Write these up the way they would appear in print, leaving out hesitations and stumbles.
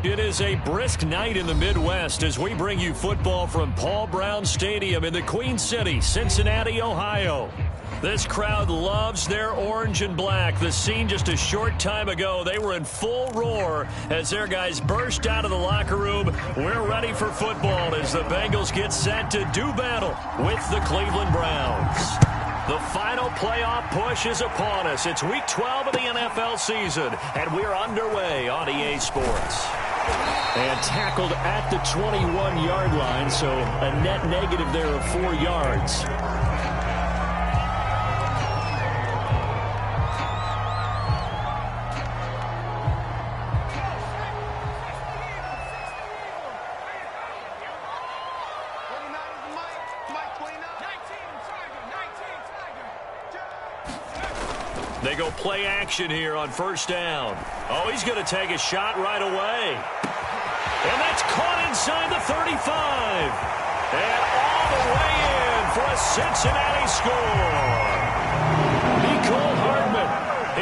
It is a brisk night in the Midwest as we bring you football from Paul Brown Stadium in the Queen City, Cincinnati, Ohio. This crowd loves their orange and black. The scene just a short time ago, they were in full roar as their guys burst out of the locker room. We're ready for football as the Bengals get set to do battle with the Cleveland Browns. The final playoff push is upon us. It's week 12 of the NFL season, and we're underway on EA Sports. And tackled at the 21-yard line, so a net negative there of 4 yards. They go play action here on first down. Oh, he's going to take a shot right away. And that's caught inside the 35. And all the way in for a Cincinnati score. Nicole Hardman,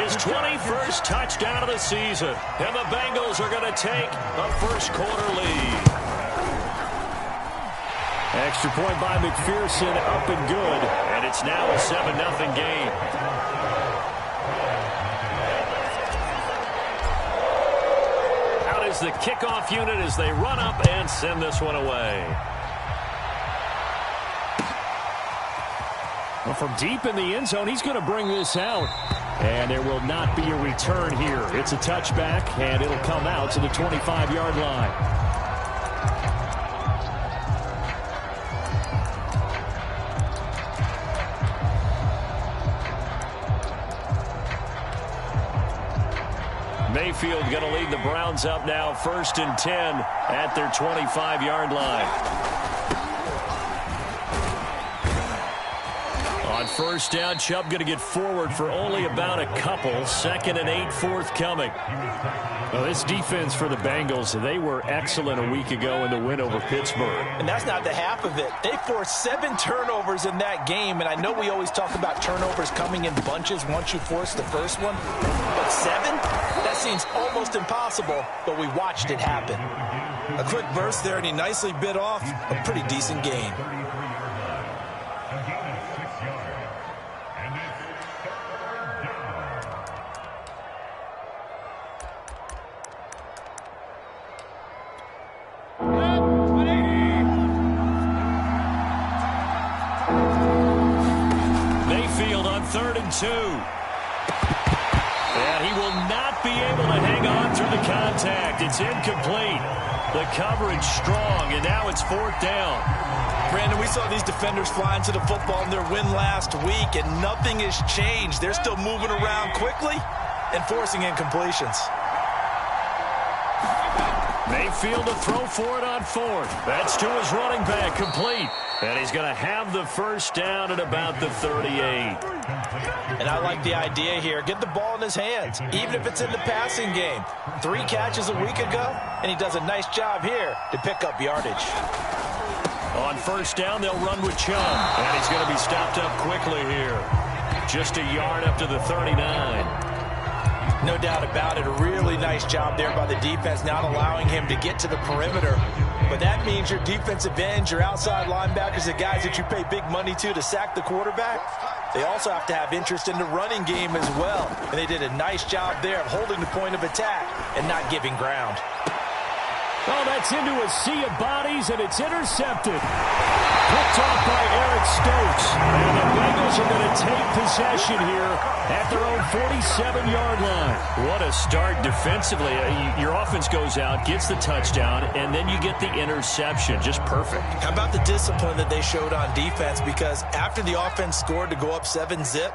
his 21st touchdown of the season. And the Bengals are going to take a first-quarter lead. Extra point by McPherson, up and good. And it's now a 7-0 game. The kickoff unit as they run up and send this one away. Well, from deep in the end zone, he's going to bring this out. And there will not be a return here. It's a touchback, and it'll come out to the 25-yard line. Mayfield going to lead the Browns up now, 1st and 10 at their 25-yard line. On first down, Chubb going to get forward for only about a couple. 2nd and 8 forthcoming. Well, this defense for the Bengals, they were excellent a week ago in the win over Pittsburgh. And that's not the half of it. They forced 7 turnovers in that game, and I know we always talk about turnovers coming in bunches once you force the first one. But 7? That seems almost impossible, but we watched it happen. A quick burst there, and he nicely bit off a pretty decent gain. Mayfield on 3rd and 2. And he will not be able to hang on through the contact. It's incomplete. The coverage strong, and now it's 4th down. Brandon, we saw these defenders fly into the football in their win last week, and nothing has changed. They're still moving around quickly and forcing incompletions. Mayfield to throw for it on 4th. That's to his running back, complete. And he's going to have the first down at about the 38. And I like the idea here. Get the ball in his hands, even if it's in the passing game. 3 catches a week ago, and he does a nice job here to pick up yardage. On first down, they'll run with Chubb. And he's going to be stopped up quickly here. Just a yard up to the 39. No doubt about it. A really nice job there by the defense, not allowing him to get to the perimeter. But that means your defensive ends, your outside linebackers, the guys that you pay big money to sack the quarterback, they also have to have interest in the running game as well. And they did a nice job there of holding the point of attack and not giving ground. Oh, that's into a sea of bodies, and it's intercepted. Picked off by Eric Stokes. And the Bengals are going to take possession here at their own 47-yard line. What a start defensively. Your offense goes out, gets the touchdown, and then you get the interception. Just perfect. How about the discipline that they showed on defense? Because after the offense scored to go up 7-zip,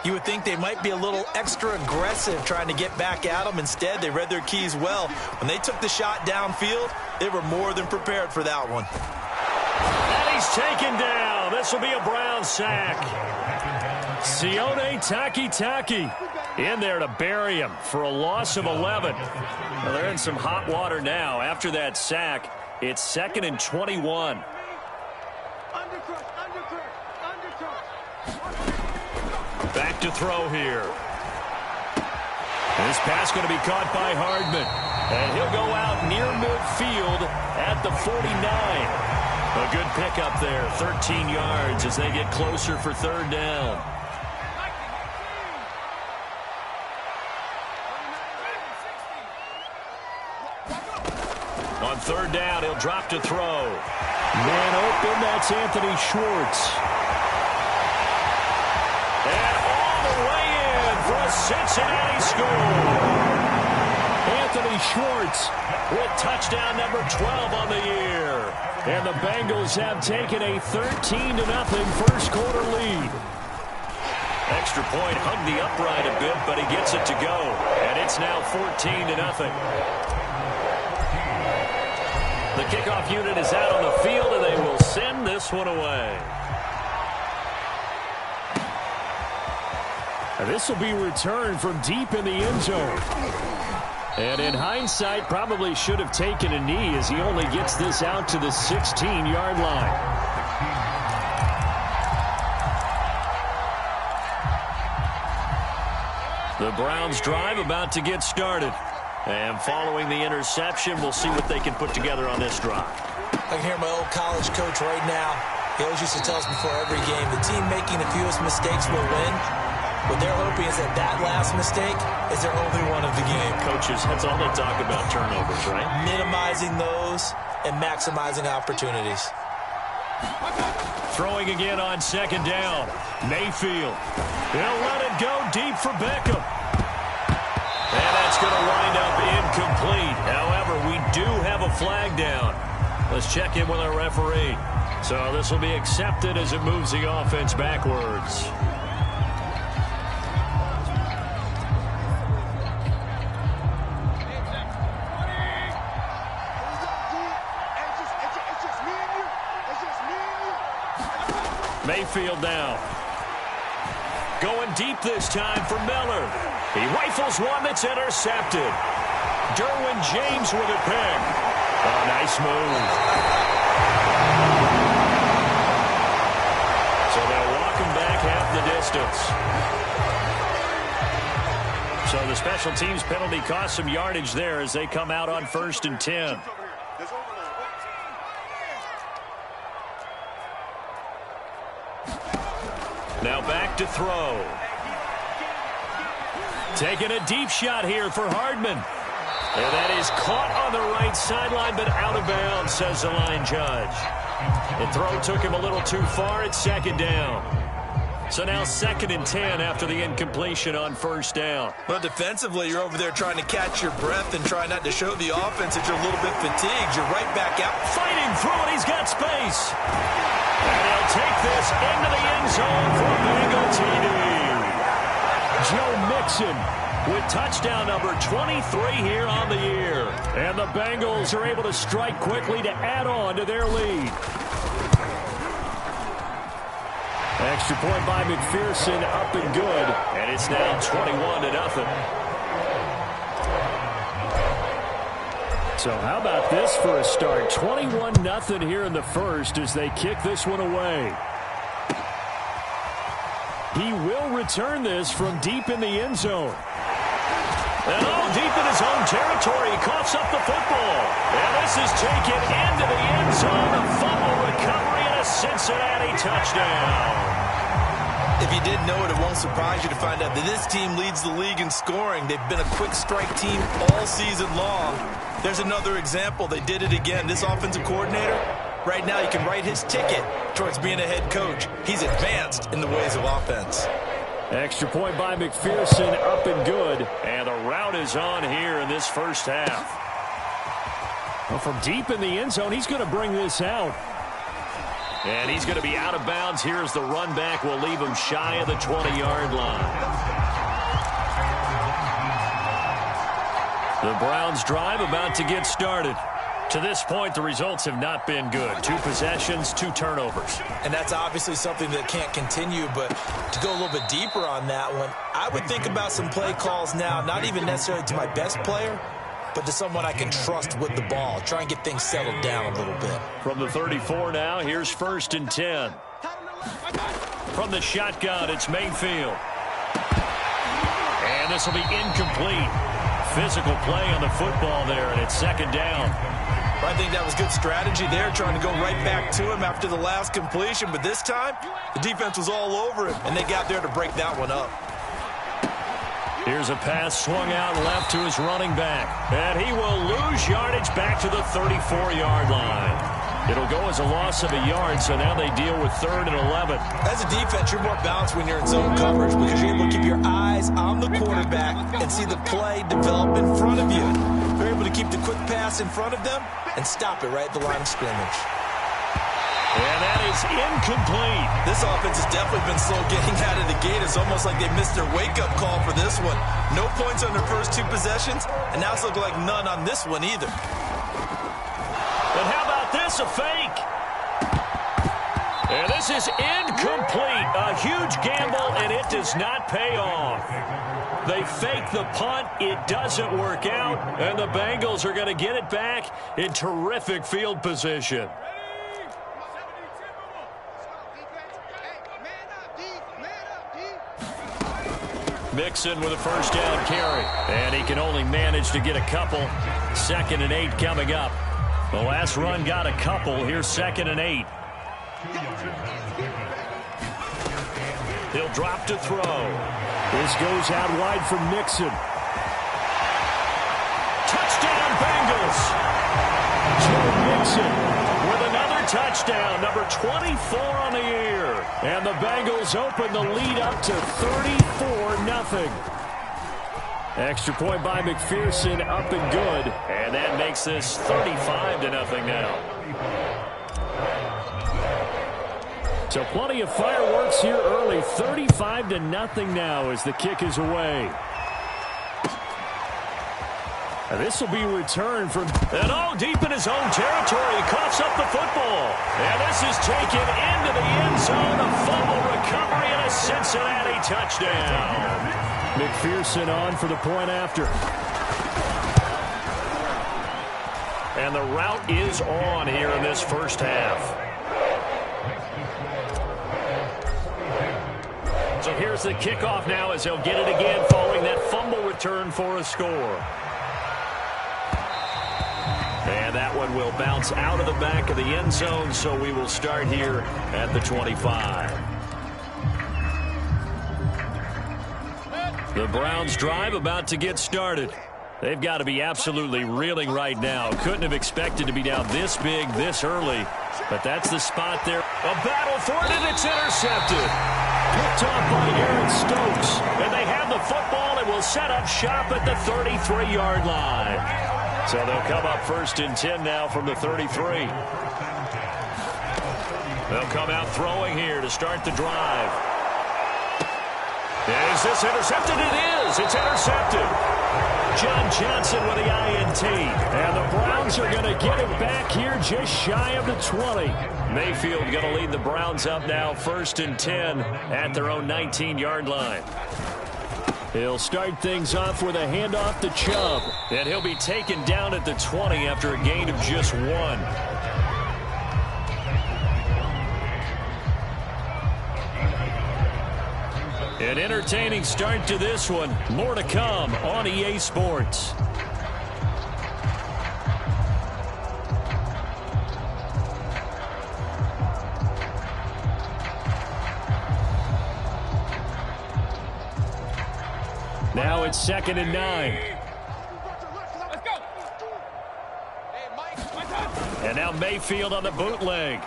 you would think they might be a little extra aggressive trying to get back at them. Instead, they read their keys well. When they took the shot downfield, they were more than prepared for that one. And he's taken down. This will be a Brown sack. Sione Takitaki in there to bury him for a loss of 11. Well, they're in some hot water now. After that sack, it's 2nd and 21. Back to throw here. This pass going to be caught by Hardman. And he'll go out near midfield at the 49. A good pickup there, 13 yards as they get closer for third down. On third down, he'll drop to throw. Man open, that's Anthony Schwartz. And all the way in for a Cincinnati score. Anthony Schwartz with touchdown number 12 on the year. And the Bengals have taken a 13-0 first quarter lead. Extra point hugged the upright a bit, but he gets it to go. And it's now 14-0. The kickoff unit is out on the field, and they will send this one away. This will be returned from deep in the end zone. And in hindsight, probably should have taken a knee as he only gets this out to the 16-yard line. The Browns drive about to get started. And following the interception, we'll see what they can put together on this drive. I can hear my old college coach right now. He always used to tell us before every game, the team making the fewest mistakes will win. What they're hoping is that last mistake is their only one of the game. Coaches, that's all they talk about, turnovers, right? Minimizing those and maximizing opportunities. Throwing again on second down. Mayfield. He'll let it go deep for Beckham. And that's going to wind up incomplete. However, we do have a flag down. Let's check in with our referee. So this will be accepted as it moves the offense backwards. Mayfield down. Going deep this time for Miller. He rifles one that's intercepted. Derwin James with a pick. Oh, nice move. So they'll walk him back half the distance. So the special teams penalty cost some yardage there as they come out on 1st and 10. Now back to throw. Taking a deep shot here for Hardman. And that is caught on the right sideline, but out of bounds, says the line judge. The throw took him a little too far at second down. So now 2nd and 10 after the incompletion on 1st down. Well, defensively, you're over there trying to catch your breath and try not to show the offense that you're a little bit fatigued. You're right back out. Fighting through it. He's got space. And he'll take this into the end zone for a Bengal TD. Joe Mixon with touchdown number 23 here on the year. And the Bengals are able to strike quickly to add on to their lead. Extra point by McPherson, up and good. And it's now 21-0. So how about this for a start? 21-0 here in the first as they kick this one away. He will return this from deep in the end zone. And deep in his own territory, he coughs up the football. And this is taken into the end zone. A fumble recovery and a Cincinnati touchdown. If you didn't know it, it won't surprise you to find out that this team leads the league in scoring. They've been a quick strike team all season long. There's another example. They did it again. This offensive coordinator, right now, you can write his ticket towards being a head coach. He's advanced in the ways of offense. Extra point by McPherson, up and good. And the route is on here in this first half. Well, from deep in the end zone, he's going to bring this out. And he's going to be out of bounds here as the run back will leave him shy of the 20-yard line. The Browns drive about to get started. To this point, the results have not been good. 2 possessions, 2 turnovers. And that's obviously something that can't continue, but to go a little bit deeper on that one, I would think about some play calls now, not even necessarily to my best player, but to someone I can trust with the ball. Try and get things settled down a little bit. From the 34 now, here's 1st and 10. From the shotgun, it's Mayfield. And this will be incomplete. physical play on the football there, and it's second down. I think that was good strategy there, trying to go right back to him after the last completion. But this time, the defense was all over him, and they got there to break that one up. Here's a pass swung out left to his running back. And he will lose yardage back to the 34-yard line. It'll go as a loss of a yard, so now they deal with 3rd and 11. As a defense, you're more balanced when you're in zone coverage because you're able to keep your eyes on the quarterback and see the play develop in front of you. You're able to keep the quick pass in front of them and stop it right at the line of scrimmage. And that is incomplete. This offense has definitely been slow getting out of the gate. It's almost like they missed their wake-up call for this one. No points on their first 2 possessions, and now it's looking like none on this one either. And how about this, a fake? And this is incomplete. A huge gamble, and it does not pay off. They fake the punt. It doesn't work out, and the Bengals are going to get it back in terrific field position. Mixon with a first down carry, and he can only manage to get a couple. 2nd and 8 coming up. The last run got a couple. Here's 2nd and 8. He'll drop to throw. This goes out wide for Mixon. Touchdown, Bengals! Joe Mixon with another touchdown, number 24 on the year. And the Bengals open the lead up to 34-0. Extra point by McPherson, up and good. And that makes this 35-0 now. So plenty of fireworks here early. 35-0 now as the kick is away. And this will be returned from... And all deep in his own territory. He coughs up the football. And this is taken into the end zone. A fumble recovery and a Cincinnati touchdown. McPherson on for the point after. And the route is on here in this first half. So here's the kickoff now as he'll get it again following that fumble return for a score. And that one will bounce out of the back of the end zone, so we will start here at the 25. The Browns drive about to get started. They've got to be absolutely reeling right now. Couldn't have expected to be down this big, this early. But that's the spot there. A battle for it, and it's intercepted. Picked off by Aaron Stokes. And they have the football and will set up shop at the 33-yard line. So they'll come up 1st and 10 now from the 33. They'll come out throwing here to start the drive. Is this intercepted? It is. It's intercepted. John Johnson with the INT. And the Browns are going to get it back here just shy of the 20. Mayfield going to lead the Browns up now 1st and 10 at their own 19-yard line. He'll start things off with a handoff to Chubb. And he'll be taken down at the 20 after a gain of just 1. An entertaining start to this one. More to come on EA Sports. Now it's 2nd and 9. And now Mayfield on the bootleg.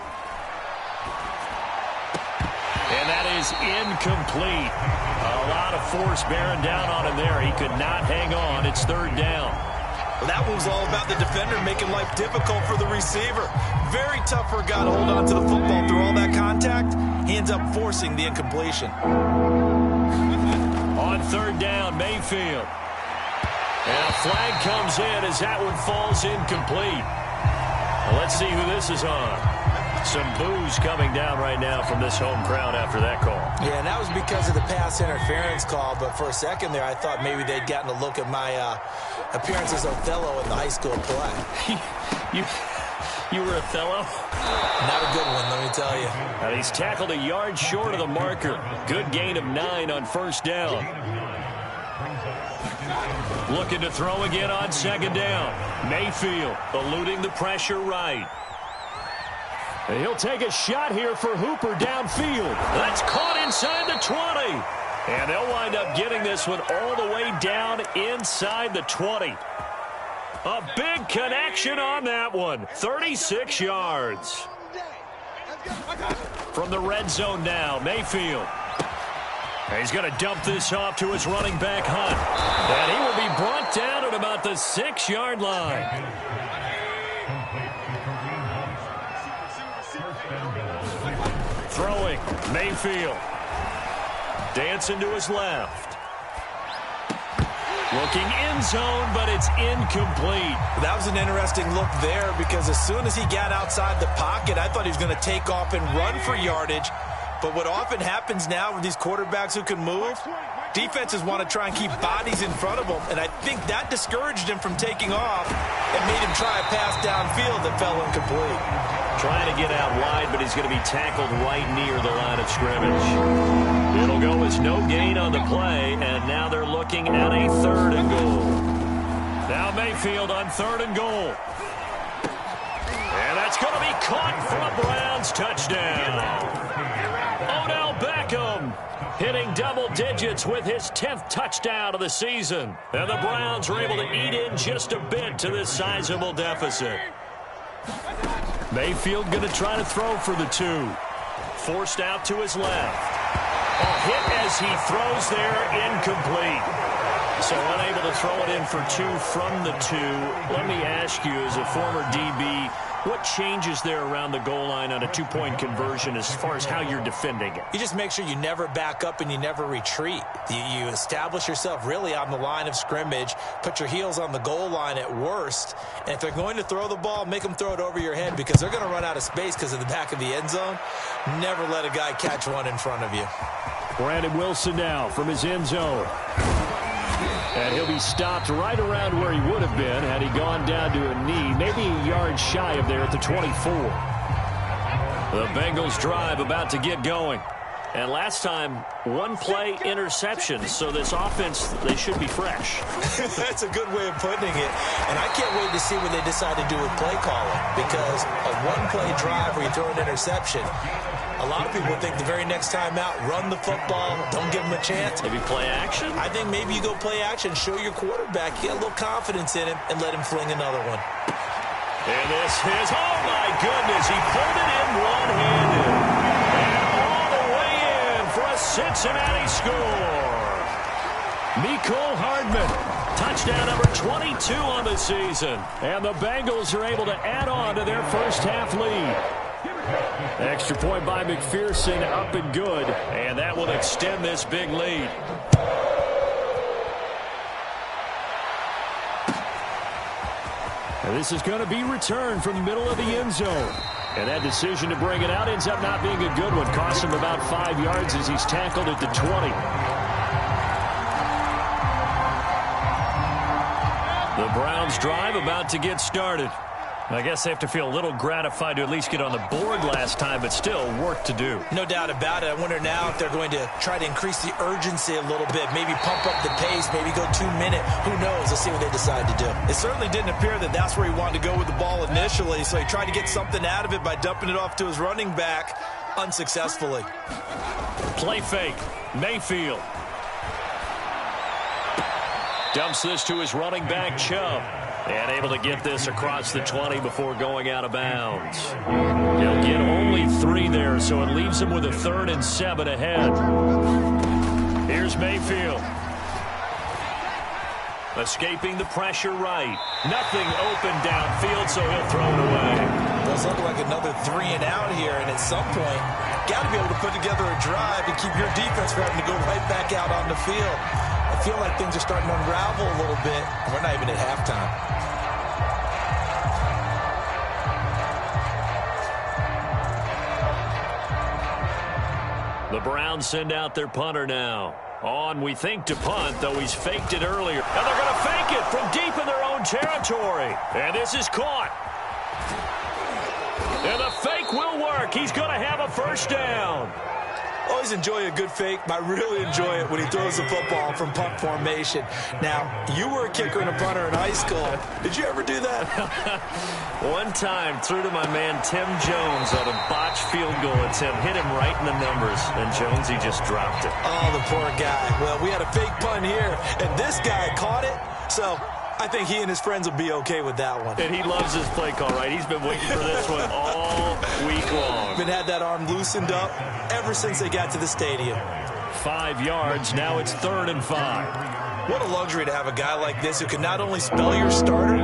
And that is incomplete. A lot of force bearing down on him there. He could not hang on. It's 3rd down. Well, that was all about the defender making life difficult for the receiver. Very tough for a guy to hold on to the football through all that contact. He ends up forcing the incompletion. On 3rd down, Mayfield. And a flag comes in as that one falls incomplete. Well, let's see who this is on. Some boos coming down right now from this home crowd after that call. Yeah, and that was because of the pass interference call, but for a second there, I thought maybe they'd gotten a look at my appearance as Othello in the high school play. You were Othello? Not a good one, let me tell you. And he's tackled a yard short of the marker. Good gain of 9 on 1st down. Looking to throw again on second down. Mayfield eluding the pressure right. And he'll take a shot here for Hooper downfield. That's caught inside the 20. And they'll wind up getting this one all the way down inside the 20. A big connection on that one. 36 yards. From the red zone now, Mayfield. He's going to dump this off to his running back, Hunt. And he will be brought down at about the 6-yard line. Throwing, Mayfield. Dancing to his left. Looking end zone, but it's incomplete. That was an interesting look there because as soon as he got outside the pocket, I thought he was going to take off and run for yardage. But what often happens now with these quarterbacks who can move, defenses want to try and keep bodies in front of them, and I think that discouraged him from taking off and made him try a pass downfield that fell incomplete. Trying to get out wide, but he's going to be tackled right near the line of scrimmage. It'll go as no gain on the play, and now they're looking at a 3rd and goal. Now Mayfield on 3rd and goal. And that's going to be caught for a Browns touchdown. Odell Beckham hitting double digits with his 10th touchdown of the season. And the Browns are able to eat in just a bit to this sizable deficit. Mayfield going to try to throw for the 2. Forced out to his left. A hit as he throws there, incomplete. So unable to throw it in for 2 from the 2. Let me ask you, as a former DB, what changes there around the goal line on a 2-point conversion as far as how you're defending it? You just make sure you never back up and you never retreat. You establish yourself really on the line of scrimmage, put your heels on the goal line at worst, and if they're going to throw the ball, make them throw it over your head because they're going to run out of space because of the back of the end zone. Never let a guy catch one in front of you. Brandon Wilson now from his end zone. And he'll be stopped right around where he would have been had he gone down to a knee, maybe a yard shy of there at the 24. The Bengals drive about to get going. And last time, 1-play interception, so this offense, they should be fresh. That's a good way of putting it. And I can't wait to see what they decide to do with play calling because a 1-play drive where you throw an interception, a lot of people think the very next time out, run the football, don't give him a chance. Maybe play action? I think maybe you go play action, show your quarterback, get a little confidence in him, and let him fling another one. And this is, oh my goodness, he pulled it in one-handed. And all the way in for a Cincinnati score. Mecole Hardman, touchdown number 22 on the season. And the Bengals are able to add on to their first half lead. Extra point by McPherson, up and good, and that will extend this big lead. And this is going to be returned from the middle of the end zone. And that decision to bring it out ends up not being a good one. Cost him about 5 yards as he's tackled at the 20. The Browns drive about to get started. I guess they have to feel a little gratified to at least get on the board last time, but still work to do. No doubt about it. I wonder now if they're going to try to increase the urgency a little bit, maybe pump up the pace, maybe go 2-minute. Who knows? Let's see what they decide to do. It certainly didn't appear that that's where he wanted to go with the ball initially, so he tried to get something out of it by dumping it off to his running back unsuccessfully. Play fake. Mayfield dumps this to his running back, Chubb. And able to get this across the 20 before going out of bounds. He'll get only 3 there, so it leaves him with a 3rd and 7 ahead. Here's Mayfield. Escaping the pressure right. Nothing open downfield, so he'll throw it away. Does look like another 3 and out here, and at some point, got to be able to put together a drive and keep your defense from having to go right back out on the field. I feel like things are starting to unravel a little bit. We're not even at halftime. The Browns send out their punter now. On, we think, to punt, though he's faked it earlier. And they're going to fake it from deep in their own territory. And this is caught. And the fake will work. He's going to have a first down. Oh, always enjoy a good fake, but I really enjoy it when he throws the football from punt formation. Now, you were a kicker and a punter in high school. Did you ever do that? One time, threw to my man Tim Jones on a botched field goal attempt. Hit him right in the numbers, and Jones, he just dropped it. Oh, the poor guy. Well, we had a fake punt here, and this guy caught it, so I think he and his friends will be okay with that one. And he loves his play call, right? He's been waiting for this one all week long. Been had that arm loosened up ever since they got to the stadium. 5 yards. Now it's 3rd and 5. What a luxury to have a guy like this who can not only spell your starter,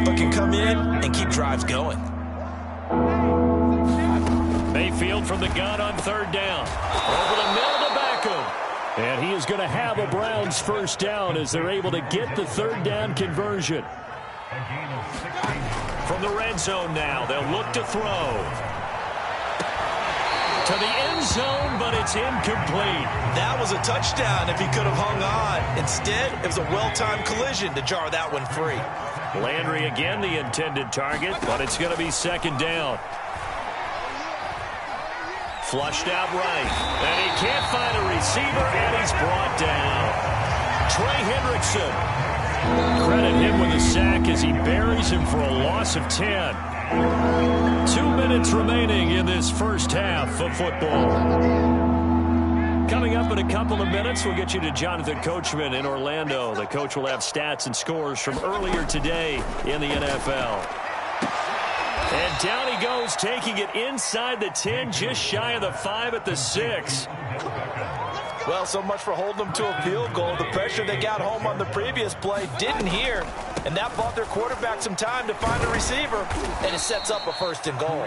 but can come in and keep drives going. Mayfield from the gun on 3rd down. Over the middle to Beckham. And he is going to have a Browns first down as they're able to get the 3rd down conversion. From the red zone now, they'll look to throw. To the end zone, but it's incomplete. That was a touchdown if he could have hung on. Instead, it was a well-timed collision to jar that one free. Landry again the intended target, but it's going to be 2nd down. Flushed out right, and he can't find a receiver, and he's brought down. Trey Hendrickson. Credit him with a sack as he buries him for a loss of 10. 2 minutes remaining in this first half of football. Coming up in a couple of minutes, we'll get you to Jonathan Coachman in Orlando. The coach will have stats and scores from earlier today in the NFL. And down he goes, taking it inside the 10, just shy of the 5 at the 6. Well, so much for holding them to a field goal. The pressure they got home on the previous play didn't hear, and that bought their quarterback some time to find a receiver, and it sets up a 1st and goal.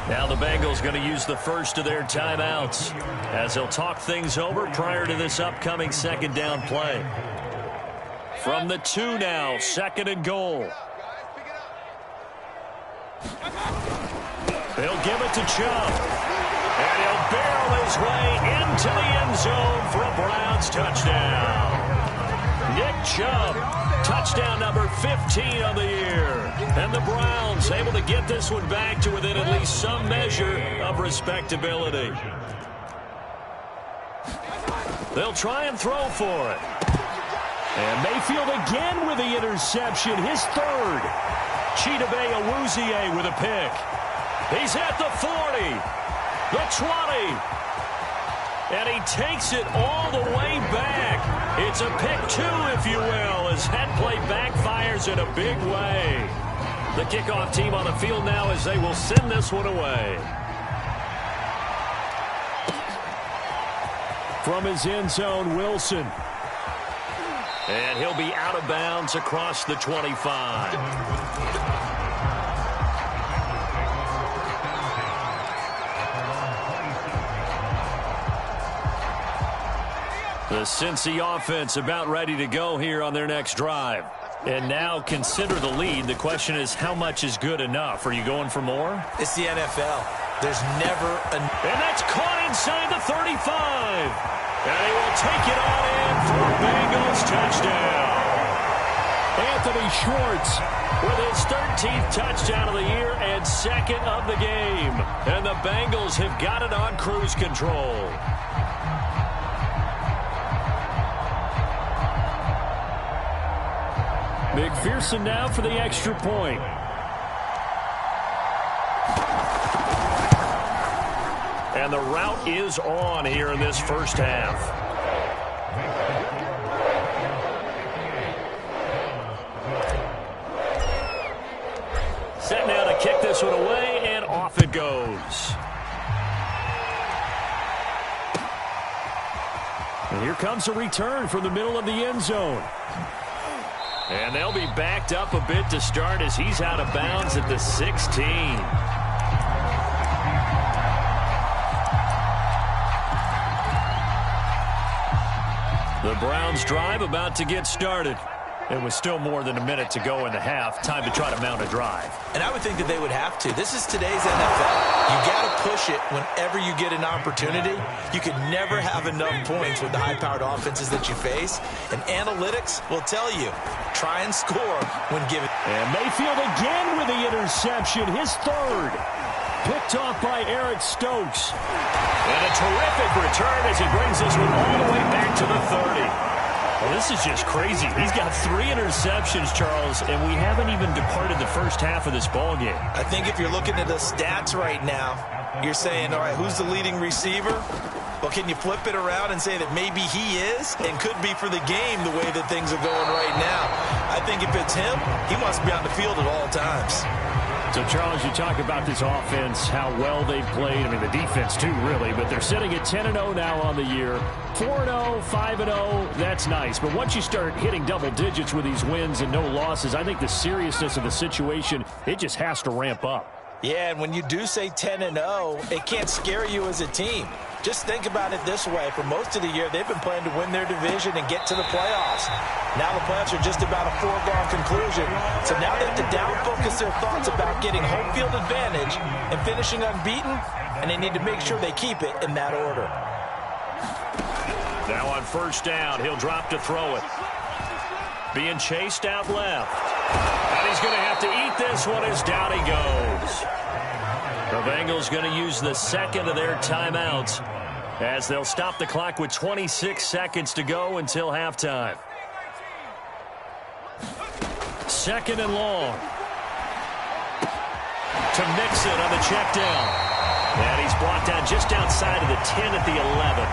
Now the Bengals going to use the first of their timeouts as they'll talk things over prior to this upcoming 2nd down play. From the 2 now, 2nd and goal. They'll give it to Chubb. And he'll barrel his way into the end zone for a Browns touchdown. Nick Chubb, touchdown number 15 on the year. And the Browns able to get this one back to within at least some measure of respectability. They'll try and throw for it. And Mayfield again with the interception, his 3rd. Chidobe Awuzie with a pick. He's at the 40, the 20, and he takes it all the way back. It's a pick 2, if you will, as that play backfires in a big way. The kickoff team on the field now as they will send this one away. From his end zone, Wilson. And he'll be out of bounds across the 25. The Cincy offense about ready to go here on their next drive. And now consider the lead. The question is, how much is good enough? Are you going for more? It's the NFL. There's never a... And that's caught inside the 35. And he will take it on in for a Bengals touchdown. Anthony Schwartz with his 13th touchdown of the year and 2nd of the game. And the Bengals have got it on cruise control. McPherson now for the extra point. And the route is on here in this first half. Set now to kick this one away, and off it goes. And here comes a return from the middle of the end zone. And they'll be backed up a bit to start as he's out of bounds at the 16. The Browns drive about to get started. It was still more than a minute to go in the half. Time to try to mount a drive. And I would think that they would have to. This is today's NFL. You got to push it whenever you get an opportunity. You can never have enough points with the high-powered offenses that you face. And analytics will tell you, try and score when given. And Mayfield again with the interception, his 3rd. Picked off by Eric Stokes. And a terrific return as he brings this one all the way back to the 30. Well, this is just crazy. He's got 3 interceptions, Charles, and we haven't even departed the first half of this ball game. I think if you're looking at the stats right now, you're saying, all right, who's the leading receiver? Well, can you flip it around and say that maybe he is and could be for the game the way that things are going right now? I think if it's him, he wants to be on the field at all times. So, Charles, you talk about this offense, how well they've played. I mean, the defense, too, really. But they're sitting at 10-0 now on the year. 4-0, 5-0, that's nice. But once you start hitting double digits with these wins and no losses, I think the seriousness of the situation, it just has to ramp up. Yeah, and when you do say 10-0, it can't scare you as a team. Just think about it this way. For most of the year, they've been playing to win their division and get to the playoffs. Now the playoffs are just about a foregone conclusion. So now they have to down-focus their thoughts about getting home field advantage and finishing unbeaten, and they need to make sure they keep it in that order. Now on first down, he'll drop to throw it. Being chased out left. And he's going to have to eat this one as down he goes. The Bengals going to use the second of their timeouts as they'll stop the clock with 26 seconds to go until halftime. Second and long. To Mixon on the check down. And he's blocked out just outside of the 10 at the 11.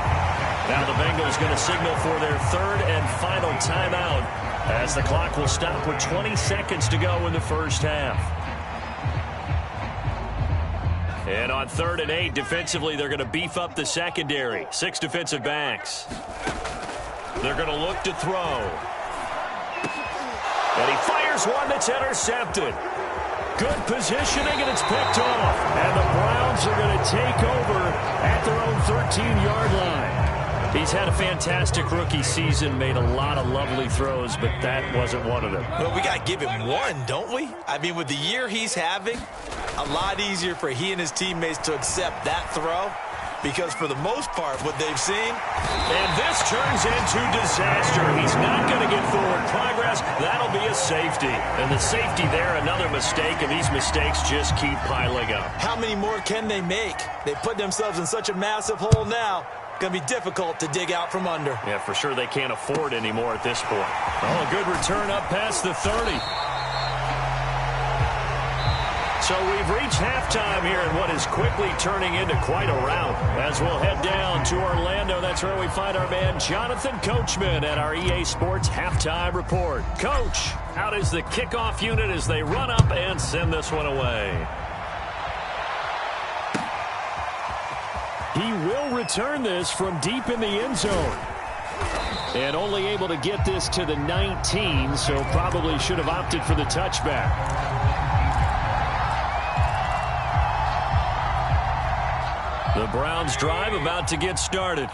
Now the Bengals going to signal for their third and final timeout as the clock will stop with 20 seconds to go in the first half. And on 3rd and 8, defensively, they're going to beef up the secondary. 6 defensive backs. They're going to look to throw. And he fires one that's intercepted. Good positioning, and it's picked off. And the Browns are going to take over at their own 13-yard line. He's had a fantastic rookie season, made a lot of lovely throws, but that wasn't one of them. Well, we got to give him one, don't we? I mean, with the year he's having, a lot easier for he and his teammates to accept that throw because for the most part, what they've seen. And this turns into disaster. He's not going to get forward progress. That'll be a safety. And the safety there, another mistake, and these mistakes just keep piling up. How many more can they make? They put themselves in such a massive hole now. Going to be difficult to dig out from under. Yeah, for sure they can't afford anymore at this point. Oh, a good return up past the 30. So we've reached halftime here in what is quickly turning into quite a rout. As we'll head down to Orlando, that's where we find our man Jonathan Coachman at our EA Sports Halftime Report. Coach, how does the kickoff unit as they run up and send this one away? He will return this from deep in the end zone. And only able to get this to the 19, so probably should have opted for the touchback. The Browns drive about to get started.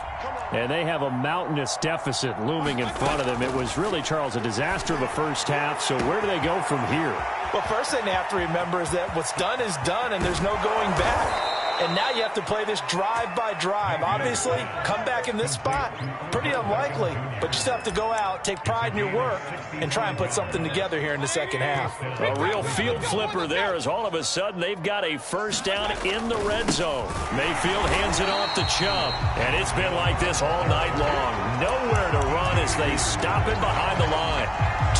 And they have a mountainous deficit looming in front of them. It was really, Charles, a disaster of a first half. So where do they go from here? Well, first thing they have to remember is that what's done is done, and there's no going back. And now you have to play this drive by drive. Obviously, come back in this spot, pretty unlikely. But you still have to go out, take pride in your work, and try and put something together here in the second half. A real field flipper there as all of a sudden they've got a first down in the red zone. Mayfield hands it off to Chubb. And it's been like this all night long. Nowhere to run as they stop it behind the line.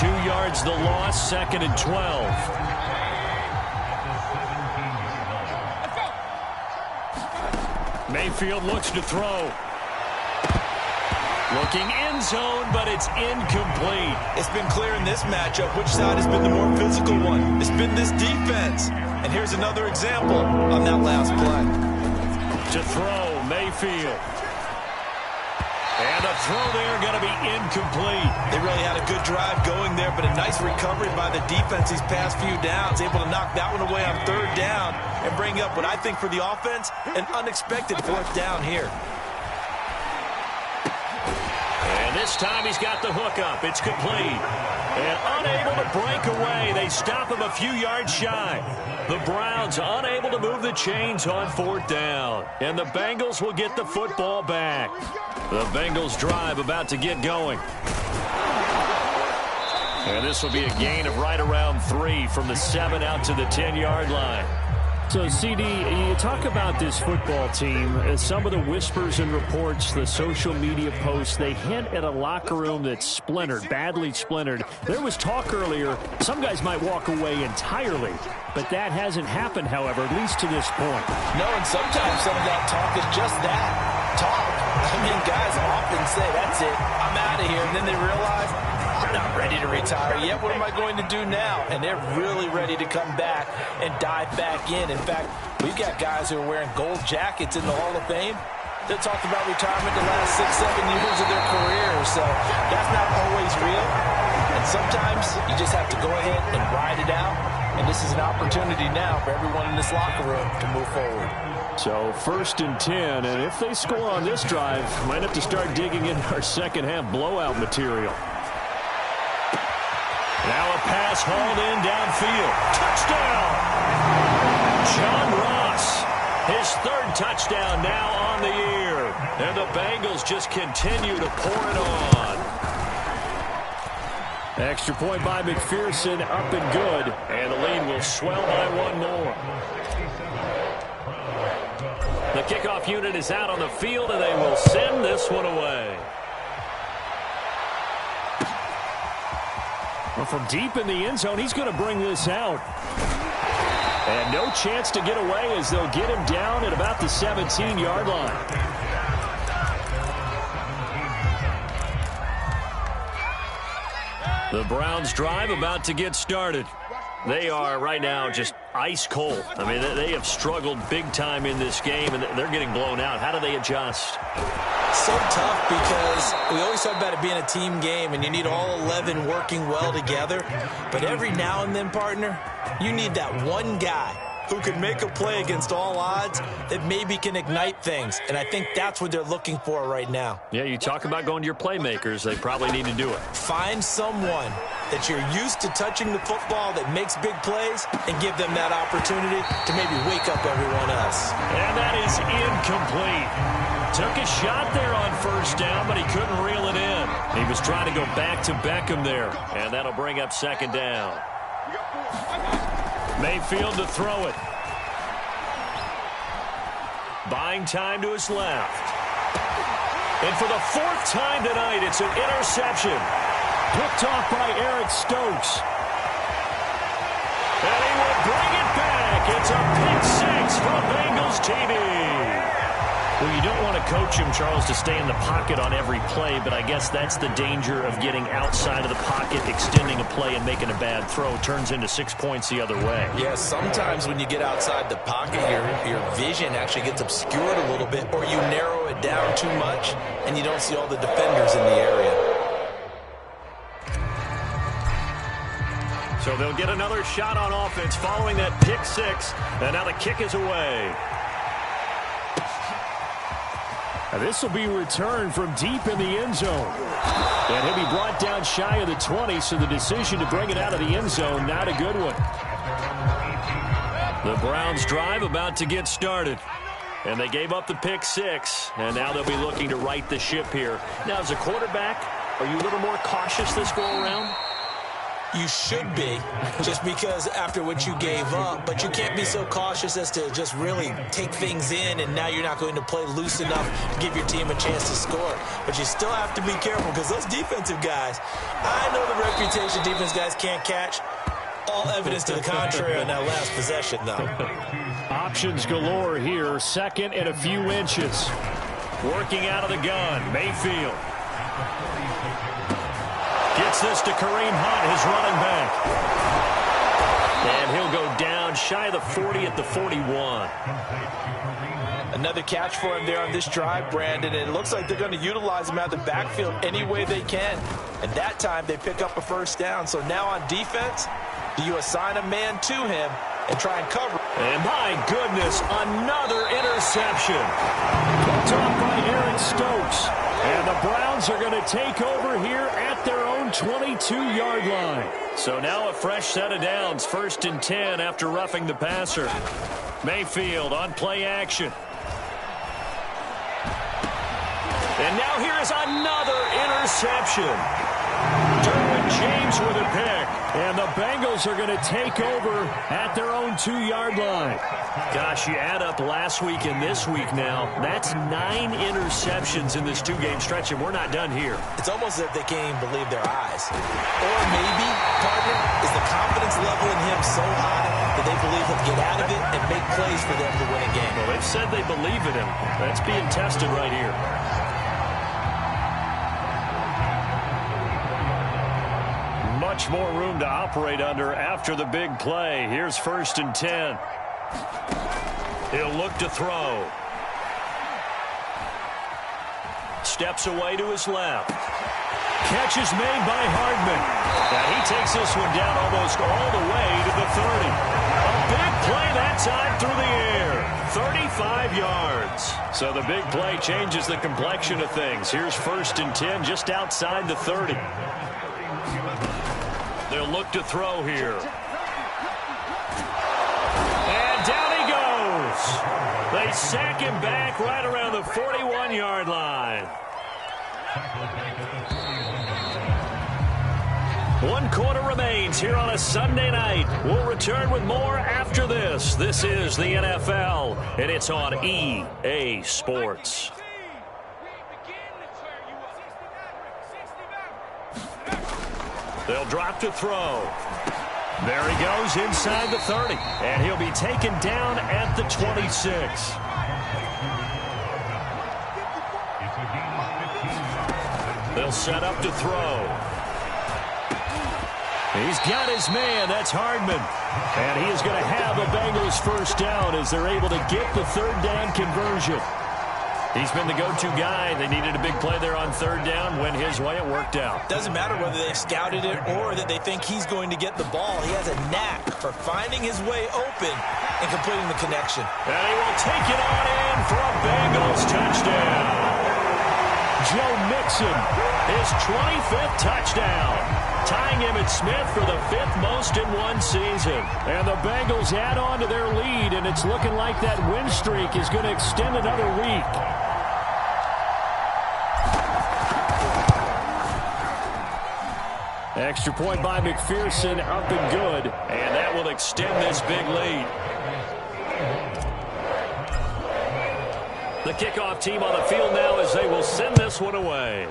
2 yards the loss, 2nd and 12. Mayfield looks to throw. Looking end zone, but it's incomplete. It's been clear in this matchup which side has been the more physical one. It's been this defense. And here's another example on that last play. To throw, Mayfield. And a throw there going to be incomplete. They really had a good drive going there, but a nice recovery by the defense these past few downs. Able to knock that one away on 3rd down and bring up what I think for the offense, an unexpected 4th down here. And this time he's got the hook up. It's complete. And unable to break away. They stop him a few yards shy. The Browns unable to move the chains on 4th down. And the Bengals will get the football back. The Bengals drive about to get going. And this will be a gain of right around 3 from the 7 out to the 10-yard line. So, CD, you talk about this football team. Some of the whispers and reports, the social media posts, they hint at a locker room that's splintered, badly splintered. There was talk earlier, some guys might walk away entirely, but that hasn't happened, however, at least to this point. No, and sometimes some of that talk is just that, talk. I mean, guys often say, that's it, I'm out of here, and then they realize, I'm not ready to retire yet. What am I going to do now? And they're really ready to come back and dive back in. In fact, we've got guys who are wearing gold jackets in the Hall of Fame that talked about retirement the last 6-7 years of their career. So that's not always real. And sometimes you just have to go ahead and ride it out. And this is an opportunity now for everyone in this locker room to move forward. So 1st and 10, and if they score on this drive, might have to start digging into our second half blowout material. Now a pass hauled in downfield. Touchdown! John Ross, his 3rd touchdown now on the year. And the Bengals just continue to pour it on. Extra point by McPherson, up and good. And the lead will swell by 1 more. The kickoff unit is out on the field, and they will send this one away. Well, from deep in the end zone, he's going to bring this out. And no chance to get away as they'll get him down at about the 17-yard line. The Browns drive about to get started. They are right now just ice cold. I mean, they have struggled big time in this game, and they're getting blown out. How do they adjust? So tough because we always talk about it being a team game, and you need all 11 working well together. But every now and then, partner, you need that one guy who can make a play against all odds that maybe can ignite things. And I think that's what they're looking for right now. Yeah, you talk about going to your playmakers. They probably need to do it. Find someone that you're used to touching the football that makes big plays and give them that opportunity to maybe wake up everyone else. And that is incomplete. Took a shot there on 1st down, but he couldn't reel it in. He was trying to go back to Beckham there, and that'll bring up 2nd down. Mayfield to throw it. Buying time to his left. And for the 4th time tonight, it's an interception. Picked off by Eric Stokes. And he will bring it back. It's a pick 6 from Bengals TV. Well, you don't want to coach him, Charles, to stay in the pocket on every play, but I guess that's the danger of getting outside of the pocket, extending a play, and making a bad throw. Turns into 6 points the other way. Yeah, sometimes when you get outside the pocket, your vision actually gets obscured a little bit, or you narrow it down too much, and you don't see all the defenders in the area. So they'll get another shot on offense following that pick 6, and now the kick is away. This will be returned from deep in the end zone. And he'll be brought down shy of the 20, so the decision to bring it out of the end zone, not a good one. The Browns drive about to get started. And they gave up the pick 6, and now they'll be looking to right the ship here. Now, as a quarterback, are you a little more cautious this go-around? You should be, just because after what you gave up, but you can't be so cautious as to just really take things in, and now you're not going to play loose enough to give your team a chance to score. But you still have to be careful, because those defensive guys, I know the reputation defense guys can't catch. All evidence to the contrary on that last possession, though. Options galore here, 2nd and a few inches. Working out of the gun, Mayfield. Gets this to Kareem Hunt, his running back. And he'll go down shy of the 40 at the 41. Another catch for him there on this drive, Brandon. And it looks like they're going to utilize him out of the backfield any way they can. And that time they pick up a 1st down. So now on defense, do you assign a man to him and try and cover? And my goodness, another interception. Picked off by Eric Stokes. And the Browns are going to take over here at their own 22-yard line. So now a fresh set of downs, 1st and 10 after roughing the passer. Mayfield on play action. And now here is another interception. Derwin James with a pick. And the Bengals are going to take over at their own 2-yard line. Gosh, you add up last week and this week now. That's 9 interceptions in this 2-game stretch, and we're not done here. It's almost as if they can't even believe their eyes. Or maybe, partner, is the confidence level in him so high that they believe he'll get out of it and make plays for them to win a game. Well, they've said they believe in him. That's being tested right here. Much more room to operate under after the big play. Here's 1st and 10. He'll look to throw. Steps away to his left. Catch is made by Hardman. Now he takes this one down almost all the way to the 30. A big play that time through the air. 35 yards. So the big play changes the complexion of things. Here's 1st and 10 just outside the 30. They'll look to throw here. And down he goes. They sack him back right around the 41-yard line. 1 quarter remains here on a Sunday night. We'll return with more after this. This is the NFL, and it's on EA Sports. They'll drop to throw. There he goes inside the 30. And he'll be taken down at the 26. They'll set up to throw. He's got his man. That's Hardman. And he is going to have a Bengals 1st down as they're able to get the 3rd down conversion. He's been the go-to guy. They needed a big play there on 3rd down. Went his way. It worked out. Doesn't matter whether they scouted it or that they think he's going to get the ball. He has a knack for finding his way open and completing the connection. And he will take it on in for a Bengals touchdown. Joe Mixon, his 25th touchdown. Tying Emmitt Smith for the 5th most in one season. And the Bengals add on to their lead, and it's looking like that win streak is going to extend another week. Extra point by McPherson, up and good. And that will extend this big lead. The kickoff team on the field now as they will send this one away.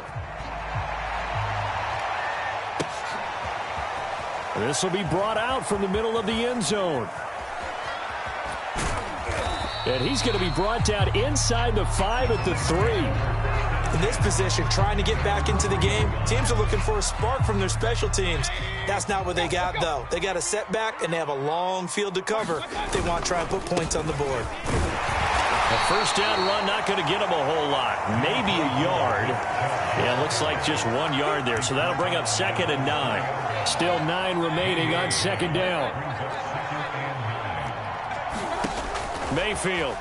This will be brought out from the middle of the end zone. And he's going to be brought down inside the 5 at the 3. In this position, trying to get back into the game, teams are looking for a spark from their special teams. That's not what they got, though. They got a setback, and they have a long field to cover. They want to try and put points on the board. A 1st down run, not going to get them a whole lot. Maybe a yard. Yeah, it looks like just 1 yard there. So that'll bring up 2nd and 9. Still 9 remaining on 2nd down. Mayfield.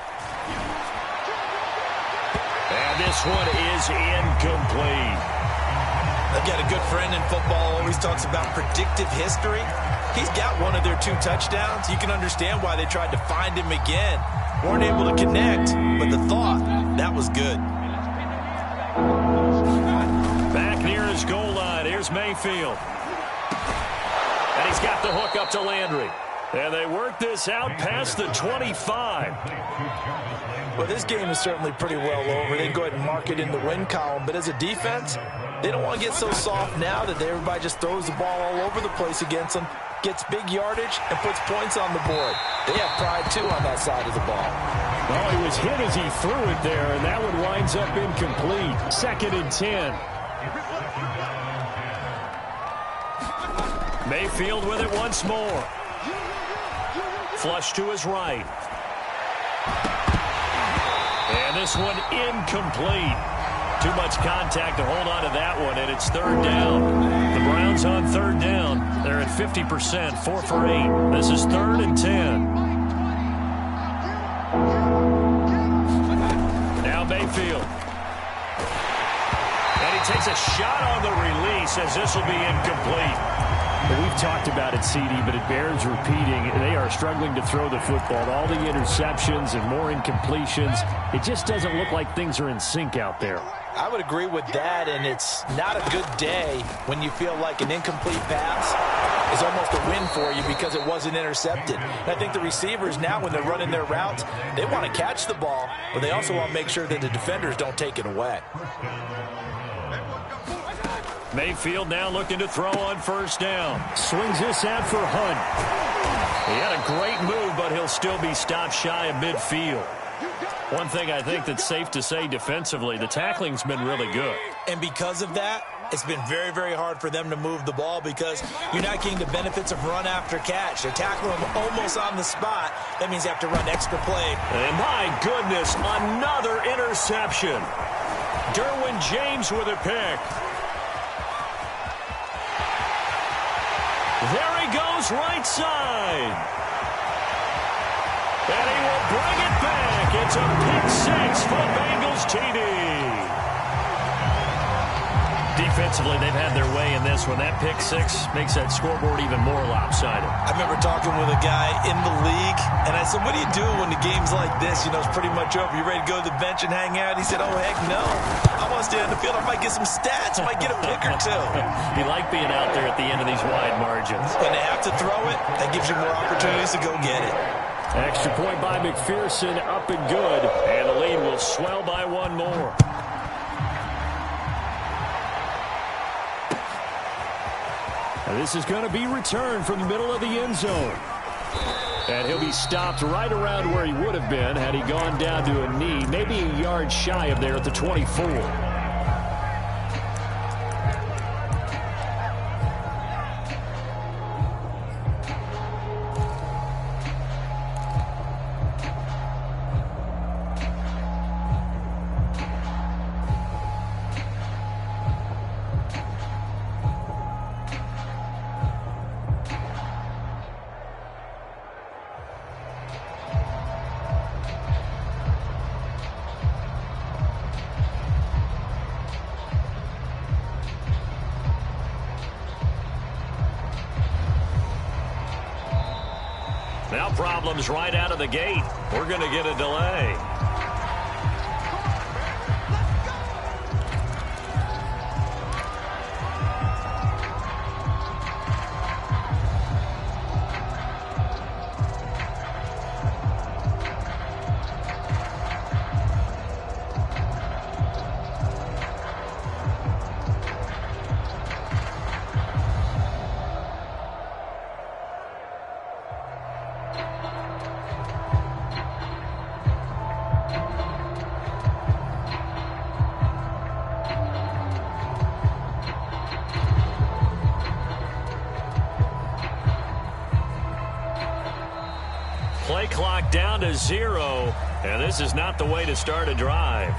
And this one is incomplete. I've got a good friend in football, always talks about predictive history. He's got one of their 2 touchdowns. You can understand why they tried to find him again. Weren't able to connect, but the thought, that was good. Back near his goal line, here's Mayfield. And he's got the hook up to Landry. And they work this out past the 25. Well, this game is certainly pretty well over. They go ahead and mark it in the win column. But as a defense, they don't want to get so soft now that everybody just throws the ball all over the place against them, gets big yardage, and puts points on the board. They have pride, too, on that side of the ball. Well, he was hit as he threw it there, and that one winds up incomplete. 2nd and 10. Mayfield with it once more. Flush to his right. And this one incomplete. Too much contact to hold on to that one, and it's 3rd down. The Browns on 3rd down. They're at 50%, 4 for 8. This is 3rd and 10. Now Mayfield. And he takes a shot on the release as this will be incomplete. Well, we've talked about it, CD, but it bears repeating. They are struggling to throw the football. All the interceptions and more incompletions. It just doesn't look like things are in sync out there. I would agree with that, and it's not a good day when you feel like an incomplete pass is almost a win for you because it wasn't intercepted. And I think the receivers now, when they're running their routes, they want to catch the ball, but they also want to make sure that the defenders don't take it away. Mayfield now looking to throw on first down. Swings this out for Hunt. He had a great move, but he'll still be stopped shy of midfield. One thing I think that's safe to say defensively, the tackling's been really good. And because of that, it's been very, very hard for them to move the ball because you're not getting the benefits of run after catch. They're tackling them almost on the spot. That means they have to run extra play. And my goodness, another interception. Derwin James with a pick. There he goes, right side. And he will bring it back. It's a pick 6 for Bengals TD. Defensively, they've had their way in this one. That pick 6 makes that scoreboard even more lopsided. I remember talking with a guy in the league, and I said, what do you do when the game's like this? You know, it's pretty much over. You ready to go to the bench and hang out? He said, oh, heck no. I want to stay on the field. I might get some stats. I might get a pick or two. You like being out there at the end of these wide margins. When they have to throw it, that gives you more opportunities to go get it. Extra point by McPherson, up and good. And the lead will swell by one more. And this is going to be returned from the middle of the end zone. And he'll be stopped right around where he would have been had he gone down to a knee, maybe a yard shy of there at the 24. Now problems right out of the gate. We're going to get a delay. Play clock down to 0, and this is not the way to start a drive.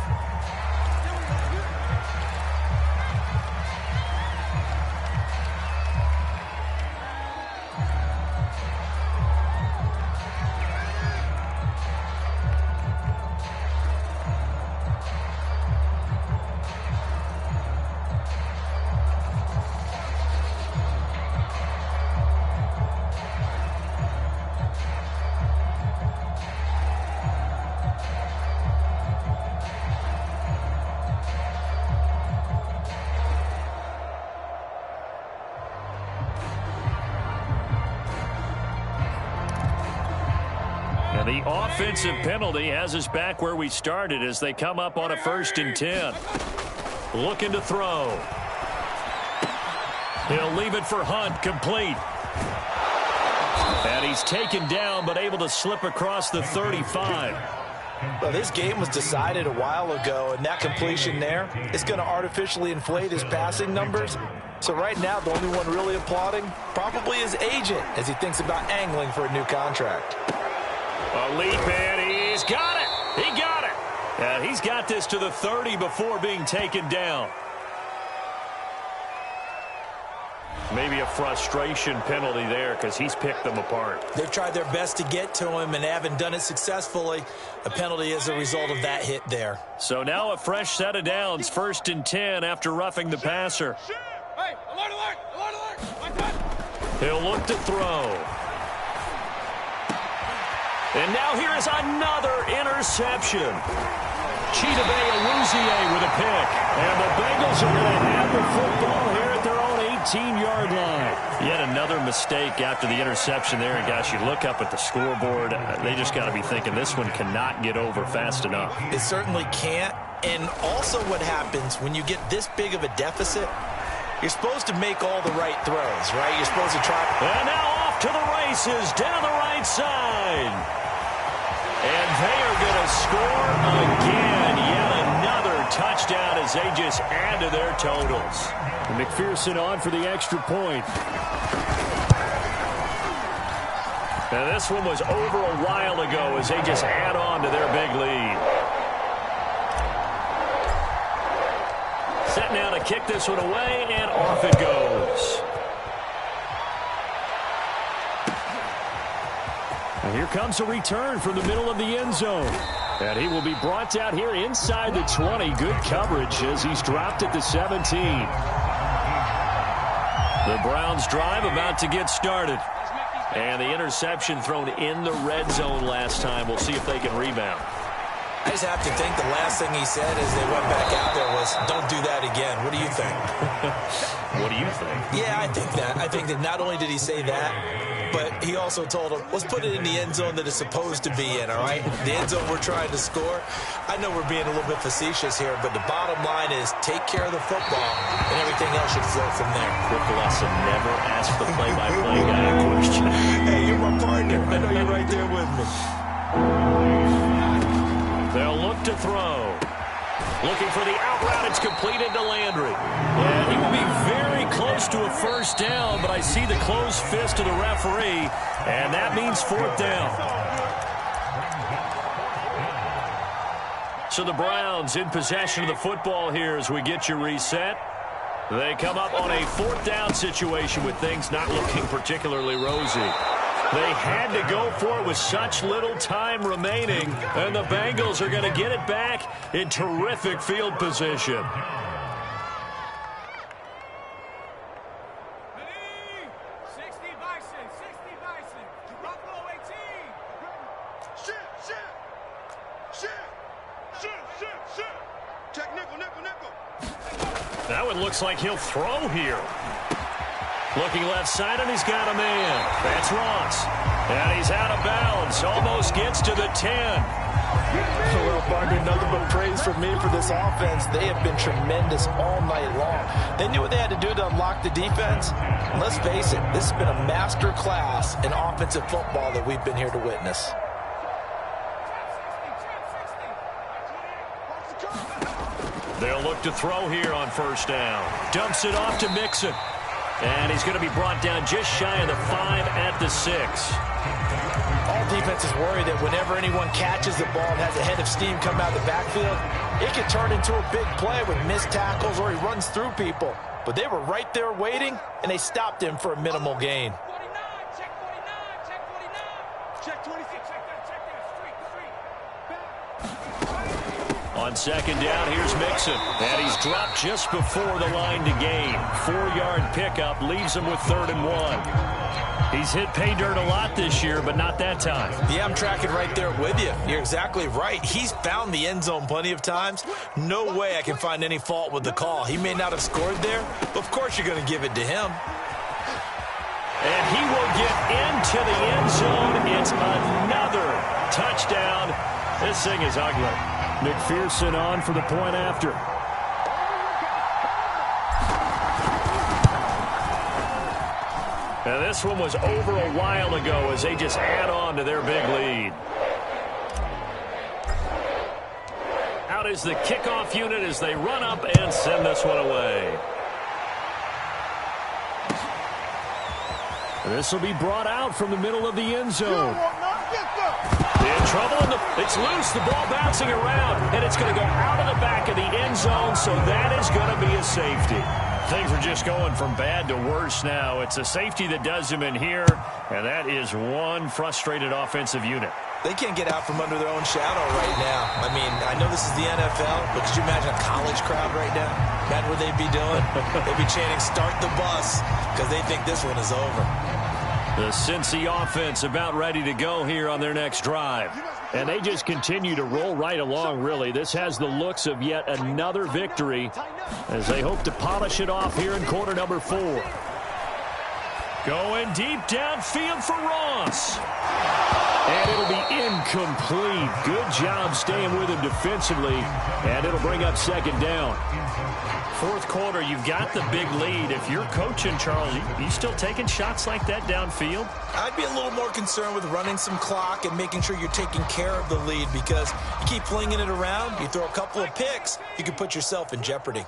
And the offensive penalty has us back where we started as they come up on a 1st and 10. Looking to throw. He'll leave it for Hunt, complete. And he's taken down but able to slip across the 35. Well, this game was decided a while ago, and that completion there is going to artificially inflate his passing numbers. So right now, the only one really applauding probably his agent as he thinks about angling for a new contract. A leap, and he's got it. He got it. And he's got this to the 30 before being taken down. Maybe a frustration penalty there because he's picked them apart. They've tried their best to get to him and haven't done it successfully. A penalty is a result of that hit there. So now a fresh set of downs, 1st and 10 after roughing the passer. Hey, alert, alert, alert, alert. My God. He'll look to throw. And now here is another interception. Chidobe Awuzie with a pick. And the Bengals are going to have the football here at their own 18-yard line. Yet another mistake after the interception there. And, gosh, you look up at the scoreboard. They just got to be thinking this one cannot get over fast enough. It certainly can't. And also what happens when you get this big of a deficit, you're supposed to make all the right throws, right? You're supposed to try. And now off to the races down the right side. And they are going to score again. Yet another touchdown as they just add to their totals. McPherson on for the extra point. And this one was over a while ago as they just add on to their big lead. Set now to kick this one away, and off it goes. And here comes a return from the middle of the end zone. And he will be brought out here inside the 20. Good coverage as he's dropped at the 17. The Browns drive about to get started. And the interception thrown in the red zone last time. We'll see if they can rebound. I just have to think the last thing he said as they went back out there was, don't do that again. What do you think? What do you think? Yeah, I think that. I think that not only did he say that, but he also told him, let's put it in the end zone that it's supposed to be in, all right? The end zone we're trying to score. I know we're being a little bit facetious here, but the bottom line is take care of the football, and everything else should flow from there. Quick lesson, never ask the play-by-play guy a question. Hey, you're my partner. I know you're right there with me. They'll look to throw. Looking for the out route. It's completed to Landry. And he will be very close to a first down, but I see the closed fist of the referee, and that means fourth down. So the Browns in possession of the football here as we get you reset. They come up on a fourth down situation with things not looking particularly rosy. They had to go for it with such little time remaining, and the Bengals are going to get it back in terrific field position. That one looks like he'll throw here. Looking left side, and he's got a man. That's Ross. And he's out of bounds. Almost gets to the 10. Well, partner, nothing but praise from me for this offense. They have been tremendous all night long. They knew what they had to do to unlock the defense. And let's face it, this has been a master class in offensive football that we've been here to witness. They'll look to throw here on first down. Dumps it off to Mixon. And he's going to be brought down just shy of the 5 at the 6. All defenses worry that whenever anyone catches the ball and has a head of steam come out of the backfield, it could turn into a big play with missed tackles or he runs through people. But they were right there waiting, and they stopped him for a minimal gain. On second down, here's Mixon. And he's dropped just before the line to gain. 4-yard pickup leaves him with 3rd and 1. He's hit pay dirt a lot this year, but not that time. Yeah, I'm tracking right there with you. You're exactly right. He's found the end zone plenty of times. No way I can find any fault with the call. He may not have scored there, but of course you're going to give it to him. And he will get into the end zone. It's another touchdown. This thing is ugly. McPherson on for the point after. Now this one was over a while ago as they just add on to their big lead. Out is the kickoff unit as they run up and send this one away. This will be brought out from the middle of the end zone. In trouble, it's loose, the ball bouncing around, and it's going to go out of the back of the end zone, so that is going to be a safety. Things are just going from bad to worse now. It's a safety that does him in here, and that is one frustrated offensive unit. They can't get out from under their own shadow right now. I mean, I know this is the NFL, but could you imagine a college crowd right now? Imagine what they'd be doing. They'd be chanting, "Start the bus," because they think this one is over. The Cincy offense about ready to go here on their next drive. And they just continue to roll right along, really. This has the looks of yet another victory as they hope to polish it off here in quarter number 4. Going deep downfield for Ross. And it'll be incomplete. Good job staying with him defensively. And it'll bring up second down. Fourth quarter, you've got the big lead. If you're coaching, Charles, you still taking shots like that downfield? I'd be a little more concerned with running some clock and making sure you're taking care of the lead, because you keep flinging it around, you throw a couple of picks, you can put yourself in jeopardy.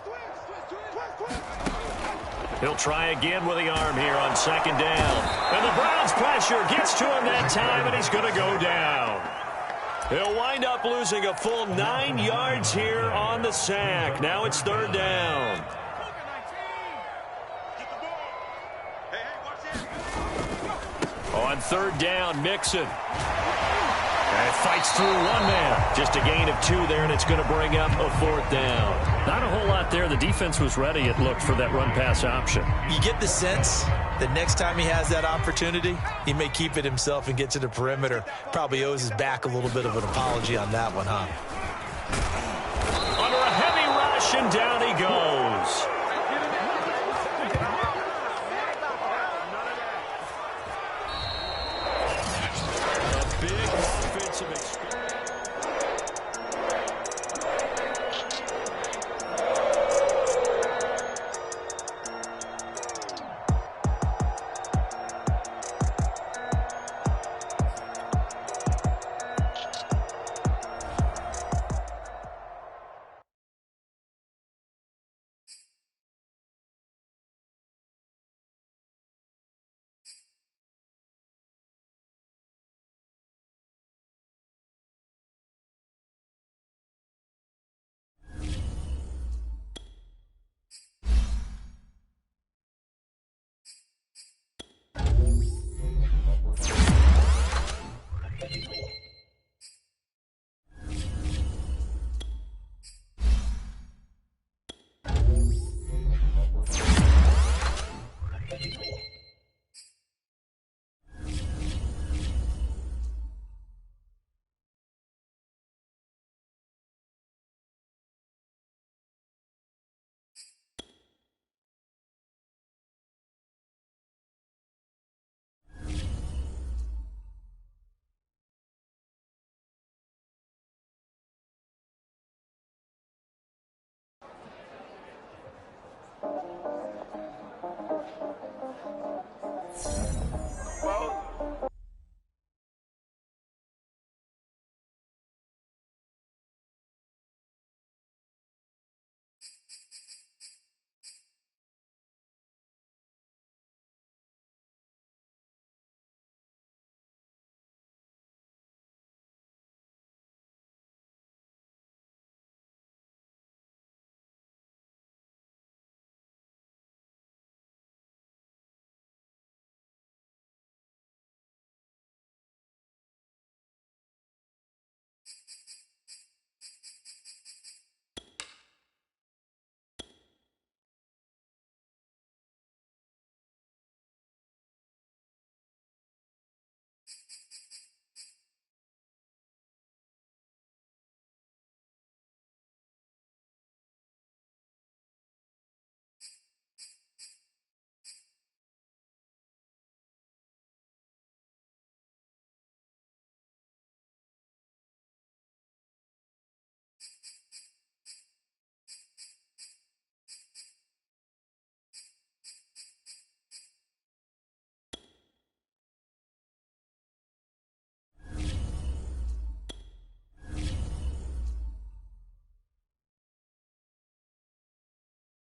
He'll try again with the arm here on second down. And the Browns' pressure gets to him that time, and he's going to go down. He'll wind up losing a full 9 yards here on the sack. Now it's third down. On third down, Mixon. And fights through one man. Just a gain of 2 there, and it's going to bring up a fourth down. Not a whole lot there. The defense was ready, it looked, for that run-pass option. You get the sense that next time he has that opportunity, he may keep it himself and get to the perimeter. Probably owes his back a little bit of an apology on that one, huh? Under a heavy rush and down